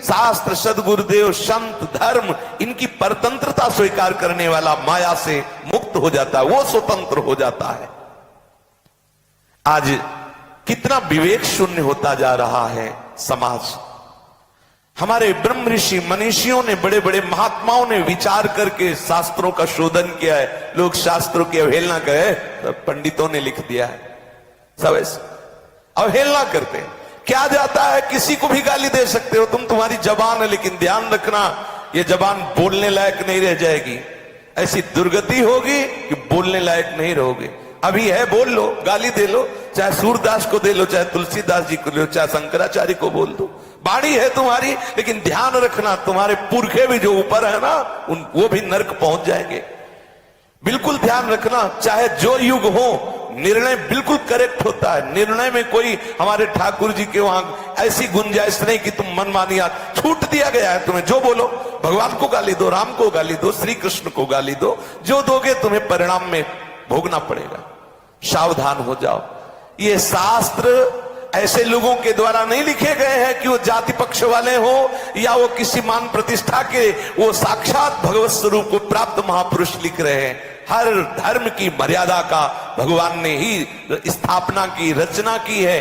शास्त्र, सदगुरुदेव, संत, धर्म, इनकी परतंत्रता स्वीकार करने वाला माया से मुक्त हो जाता है, वो स्वतंत्र हो जाता है। आज कितना विवेक शून्य होता जा रहा है समाज। हमारे ब्रह्म ऋषि मनीषियों ने, बड़े बड़े महात्माओं ने विचार करके शास्त्रों का शोधन किया है। लोग शास्त्रों की अवहेलना करे, सब पंडितों ने लिख दिया है, सब ऐसे अवहेलना करते हैं। क्या जाता है, किसी को भी गाली दे सकते हो तुम, तुम्हारी जबान है, लेकिन ध्यान रखना ये जबान बोलने लायक नहीं रह जाएगी। ऐसी दुर्गति होगी कि बोलने लायक नहीं रहोगे। अभी है, बोल लो, गाली दे लो, चाहे सूरदास को दे लो, चाहे तुलसीदास जी को दे लो, चाहे शंकराचार्य को बोल दो, बाणी है तुम्हारी। लेकिन ध्यान रखना, तुम्हारे पुरखे भी जो ऊपर है ना, वो भी नरक पहुंच जाएंगे। बिल्कुल ध्यान रखना, चाहे जो युग हो, निर्णय बिल्कुल करेक्ट होता है। निर्णय में कोई हमारे ठाकुर जी के वहां ऐसी गुंजाइश नहीं कि तुम मनमानी, छूट दिया गया है तुम्हें, जो बोलो, भगवान को गाली दो, राम को गाली दो, श्री कृष्ण को गाली दो, जो दोगे तुम्हें परिणाम में भोगना पड़ेगा। सावधान हो जाओ। ये शास्त्र ऐसे लोगों के द्वारा नहीं लिखे गए हैं कि वो जाति पक्ष वाले हो या वो किसी मान प्रतिष्ठा के, वो साक्षात भगवत स्वरूप को प्राप्त महापुरुष लिख रहे हैं। हर धर्म की मर्यादा का भगवान ने ही स्थापना की, रचना की है।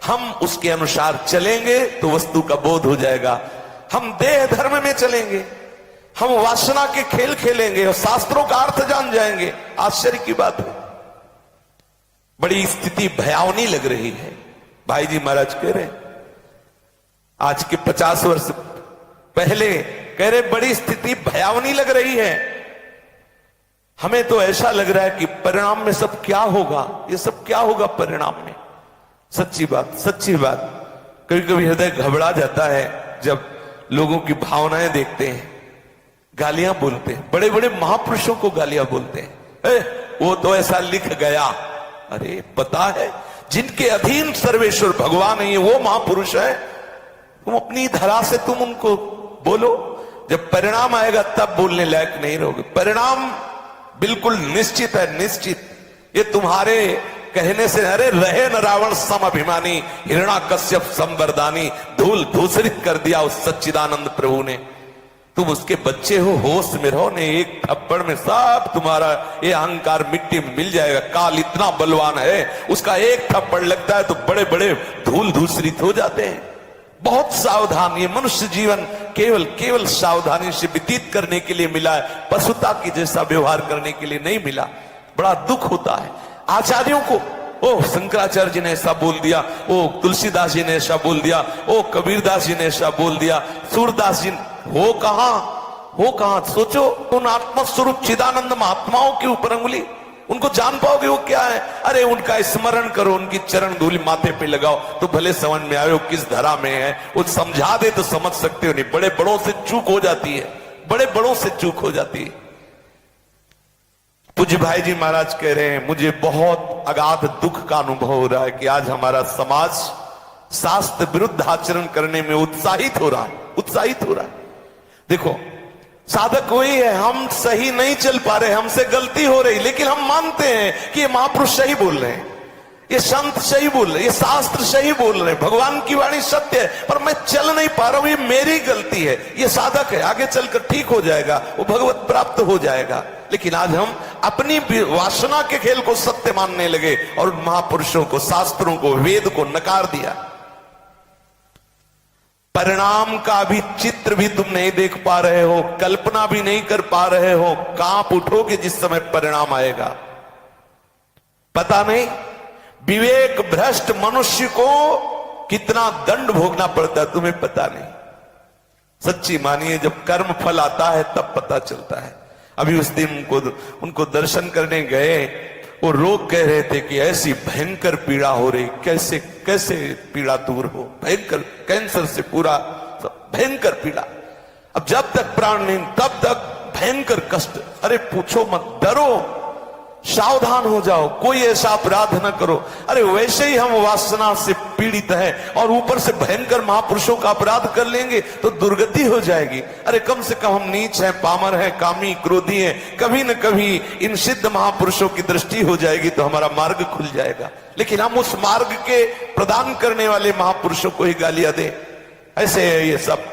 हम उसके अनुसार चलेंगे तो वस्तु का बोध हो जाएगा। हम देह धर्म में चलेंगे, हम वासना के खेल खेलेंगे और शास्त्रों का अर्थ जान जाएंगे। आश्चर्य की बात है, बड़ी स्थिति भयावनी लग रही है। भाई जी महाराज कह रहे, आज के 50 वर्ष पहले कह रहे, बड़ी स्थिति भयावनी लग रही है। हमें तो ऐसा लग रहा है कि परिणाम में सब क्या होगा, ये सब क्या होगा परिणाम में। सच्ची बात, सच्ची बात, कभी कभी हृदय घबरा जाता है जब लोगों की भावनाएं देखते हैं। गालियां बोलते हैं, बड़े बड़े महापुरुषों को गालियां बोलते हैं, वो तो ऐसा लिख गया। अरे पता है, जिनके अधीन सर्वेश्वर भगवान है, वो महापुरुष है। तुम अपनी धरा से तुम उनको बोलो, जब परिणाम आएगा तब बोलने लायक नहीं रहोगे। परिणाम बिल्कुल निश्चित है, निश्चित। ये तुम्हारे कहने से, अरे रहे न रावण सम अभिमानी, हिरण्याकश्यप संवरदानी, धूल धूसरित कर दिया उस सच्चिदानंद प्रभु ने। तुम उसके बच्चे हो, होश में रहो, ने एक थप्पड़ में सब तुम्हारा ये अहंकार मिट्टी में मिल जाएगा। काल इतना बलवान है, उसका एक थप्पड़ लगता है तो बड़े बड़े धूल धूसरित हो जाते हैं। बहुत सावधान, ये मनुष्य जीवन केवल सावधानी से व्यतीत करने के लिए मिला है, पशुता की जैसा व्यवहार करने के लिए नहीं मिला। बड़ा दुख होता है आचार्यों को। ओ शंकराचार्य जी ने ऐसा बोल दिया, ओ तुलसीदास जी ने ऐसा बोल दिया, ओ कबीरदास जी ने ऐसा बोल दिया, सूरदास जी हो कहां सोचो। उन आत्मस्वरूप चिदानंद महात्माओं के ऊपर अंगुली, उनको जान पाओगे वो क्या है। अरे उनका स्मरण करो, उनकी चरण धूलि माथे पे लगाओ तो भले समझ में आए वो किस धरा में है। वो समझा दे तो समझ सकते हो, नहीं बड़े बड़ों से चूक हो जाती है, बड़े बड़ों से चूक हो जाती है। पूज्य भाई जी महाराज कह रहे हैं, मुझे बहुत अगाध दुख का अनुभव हो रहा है कि आज हमारा समाज शास्त्र विरुद्ध आचरण करने में उत्साहित हो रहा है। देखो साधक वही है, हम सही नहीं चल पा रहे, हमसे गलती हो रही, लेकिन हम मानते हैं कि ये महापुरुष सही बोल रहे हैं, ये संत सही बोल रहे हैं, ये शास्त्र सही बोल रहे हैं, भगवान की वाणी सत्य है, पर मैं चल नहीं पा रहा हूं, ये मेरी गलती है। ये साधक है, आगे चलकर ठीक हो जाएगा, वो भगवत प्राप्त हो जाएगा। लेकिन आज हम अपनी वासना के खेल को सत्य मानने लगे और महापुरुषों को, शास्त्रों को, वेद को नकार दिया। परिणाम का भी चित्र भी तुम नहीं देख पा रहे हो, कल्पना भी नहीं कर पा रहे हो। कांप उठोगे जिस समय परिणाम आएगा, पता नहीं विवेक भ्रष्ट मनुष्य को कितना दंड भोगना पड़ता है, तुम्हें पता नहीं। सच्ची मानिए, जब कर्म फल आता है तब पता चलता है। अभी उस दिन उनको दर्शन करने गए, वो रोग कह रहे थे कि ऐसी भयंकर पीड़ा हो रही, कैसे कैसे पीड़ा दूर हो, भयंकर कैंसर से पूरा भयंकर पीड़ा। अब जब तक प्राण नहीं तब तक भयंकर कष्ट। अरे पूछो मत, डरो, सावधान हो जाओ, कोई ऐसा अपराध न करो। अरे वैसे ही हम वासना से पीड़ित हैं और ऊपर से भयंकर महापुरुषों का अपराध कर लेंगे तो दुर्गति हो जाएगी। अरे कम से कम हम नीच हैं, पामर हैं, कामी क्रोधी हैं, कभी न कभी इन सिद्ध महापुरुषों की दृष्टि हो जाएगी तो हमारा मार्ग खुल जाएगा। लेकिन हम उस मार्ग के प्रदान करने वाले महापुरुषों को ही गालियां दें, ऐसे ये सब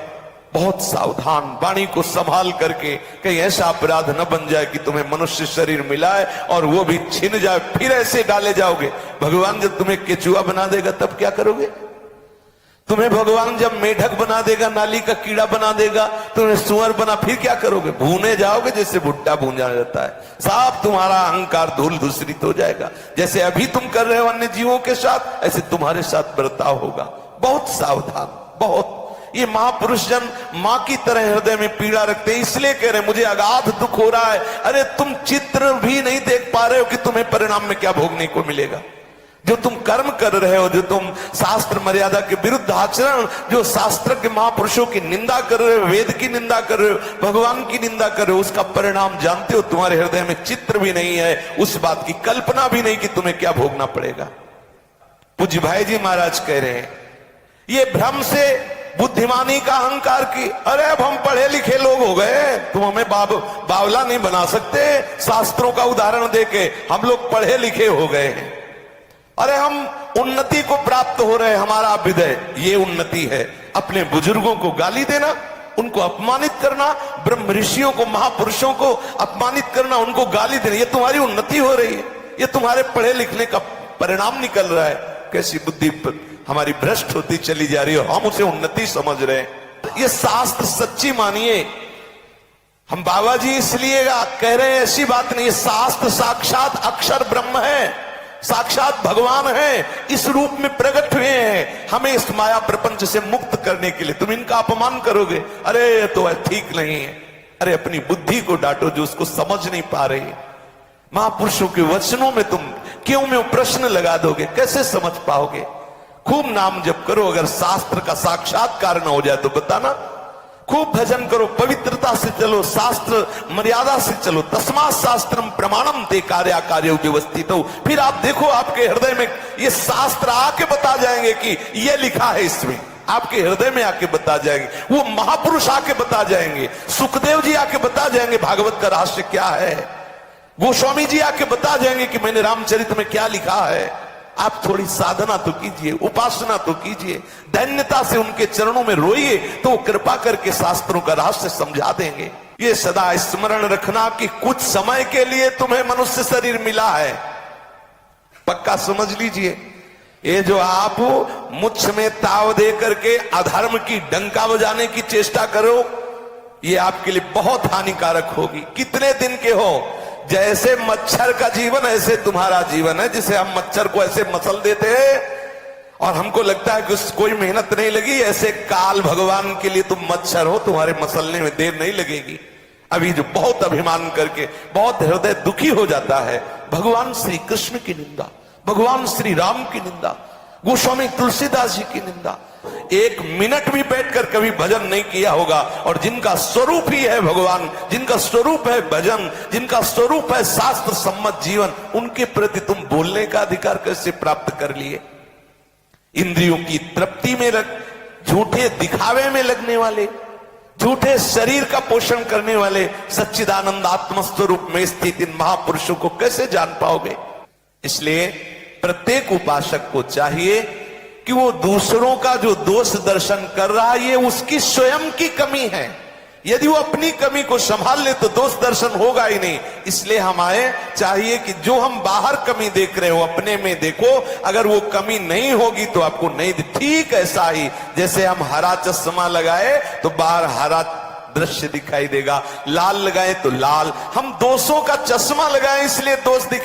बहुत सावधान, वाणी को संभाल करके, कहीं ऐसा अपराध न बन जाए कि तुम्हें मनुष्य शरीर मिला है और वो भी छिन जाए, फिर ऐसे डाले जाओगे। भगवान जब तुम्हें केचुआ बना देगा तब क्या करोगे? तुम्हें भगवान जब मेढक बना देगा, नाली का कीड़ा बना देगा, तुम्हें सुअर बना, फिर क्या करोगे? भूने जाओगे जैसे भुट्टा भूंजा जाता है। साफ तुम्हारा अहंकार धूल धूसरित हो जाएगा। जैसे अभी तुम कर रहे हो अन्य जीवों के साथ, ऐसे तुम्हारे साथ बर्ताव होगा। बहुत सावधान, बहुत। ये महापुरुष जन मां की तरह हृदय में पीड़ा रखते हैं, इसलिए कह रहे हैं मुझे अगाध दुख हो रहा है। अरे तुम चित्र भी नहीं देख पा रहे हो कि तुम्हें परिणाम में क्या भोगने को मिलेगा। जो तुम कर्म कर रहे हो, जो तुम शास्त्र मर्यादा के विरुद्ध आचरण, जो शास्त्र के महापुरुषों की निंदा कर रहे हो, वेद की निंदा कर रहे हो, भगवान की निंदा कर रहे हो, उसका परिणाम जानते हो। तुम्हारे हृदय में चित्र भी नहीं है, उस बात की कल्पना भी नहीं कि तुम्हें क्या भोगना पड़ेगा। पूज्य भाई जी महाराज कह रहे हैं ये भ्रम से बुद्धिमानी का अहंकार की, अरे अब हम पढ़े लिखे लोग हो गए, तुम हमें बावला नहीं बना सकते। शास्त्रों का उदाहरण देके हम लोग पढ़े लिखे हो गए हैं। अरे हम उन्नति को प्राप्त हो रहे हैं, हमारा अभ्युदय ये उन्नति है। अपने बुजुर्गों को गाली देना, उनको अपमानित करना, ब्रह्म ऋषियों को, महापुरुषों को अपमानित करना, उनको गाली देना, ये तुम्हारी उन्नति हो रही है। ये तुम्हारे पढ़े लिखने का परिणाम निकल रहा है। कैसी बुद्धि हमारी भ्रष्ट होती चली जा रही है, हम उसे उन्नति समझ रहे हैं। ये शास्त्र सच्ची मानिए। हम बाबा जी इसलिए कह रहे हैं, ऐसी बात नहीं। शास्त्र साक्षात अक्षर ब्रह्म है, साक्षात भगवान है, इस रूप में प्रकट हुए हैं हमें इस माया प्रपंच से मुक्त करने के लिए। तुम इनका अपमान करोगे, अरे तो ठीक नहीं है। अरे अपनी बुद्धि को डांटो जो उसको समझ नहीं पा रही। महापुरुषों के वचनों में तुम क्यों में प्रश्न लगा दोगे, कैसे समझ पाओगे? खूब नाम जप करो, अगर शास्त्र का साक्षात्कार न हो जाए तो बताना। खूब भजन करो, पवित्रता से चलो, शास्त्र मर्यादा से चलो। तस्मात् शास्त्रम प्रमाणम ते कार्या कार्य व्यवस्थित हो। फिर आप देखो आपके हृदय में ये शास्त्र आके बता जाएंगे कि ये लिखा है इसमें, आपके हृदय में आके बता जाएंगे। वो महापुरुष आके बता जाएंगे, सुखदेव जी आके बता जाएंगे भागवत का रहस्य क्या है, गोस्वामी जी आके बता जाएंगे कि मैंने रामचरित में क्या लिखा है। आप थोड़ी साधना तो कीजिए, उपासना तो कीजिए, दैन्यता से उनके चरणों में रोइए, तो वो कृपा करके शास्त्रों का रहस्य समझा देंगे। ये सदा स्मरण रखना कि कुछ समय के लिए तुम्हें मनुष्य शरीर मिला है, पक्का समझ लीजिए। ये जो आप मुझ में ताव दे करके अधर्म की डंका बजाने की चेष्टा करो, ये आपके लिए बहुत हानिकारक होगी। कितने दिन के हो, जैसे मच्छर का जीवन ऐसे तुम्हारा जीवन है। जिसे हम मच्छर को ऐसे मसल देते हैं और हमको लगता है कि कोई मेहनत नहीं लगी, ऐसे काल भगवान के लिए तुम मच्छर हो, तुम्हारे मसलने में देर नहीं लगेगी। अभी जो बहुत अभिमान करके बहुत हृदय दुखी हो जाता है, भगवान श्री कृष्ण की निंदा, भगवान श्री राम की निंदा, गोस्वामी तुलसीदास जी की निंदा, एक मिनट भी बैठकर कभी भजन नहीं किया होगा। और जिनका स्वरूप ही है भगवान, जिनका स्वरूप है भजन, जिनका स्वरूप है शास्त्र सम्मत जीवन, उनके प्रति तुम बोलने का अधिकार कैसे प्राप्त कर लिए? इंद्रियों की तृप्ति में झूठे दिखावे में लगने वाले, झूठे शरीर का पोषण करने वाले सच्चिदानंद आत्म स्वरूप में स्थित इन महापुरुषों को कैसे जान पाओगे? इसलिए प्रत्येक उपासक को चाहिए कि वो दूसरों का जो दोष दर्शन कर रहा है, ये उसकी स्वयं की कमी है। यदि वो अपनी कमी को संभाल ले तो दोष दर्शन होगा ही नहीं। इसलिए हमें चाहिए कि जो हम बाहर कमी देख रहे हो, अपने में देखो। अगर वो कमी नहीं होगी तो आपको नहीं, ठीक ऐसा ही जैसे हम हरा चश्मा लगाए तो बाहर हरा दृश्य दिखाई देगा, लाल लगाए तो लाल। हम दोषों का चश्मा लगाए इसलिए दोष दिखाई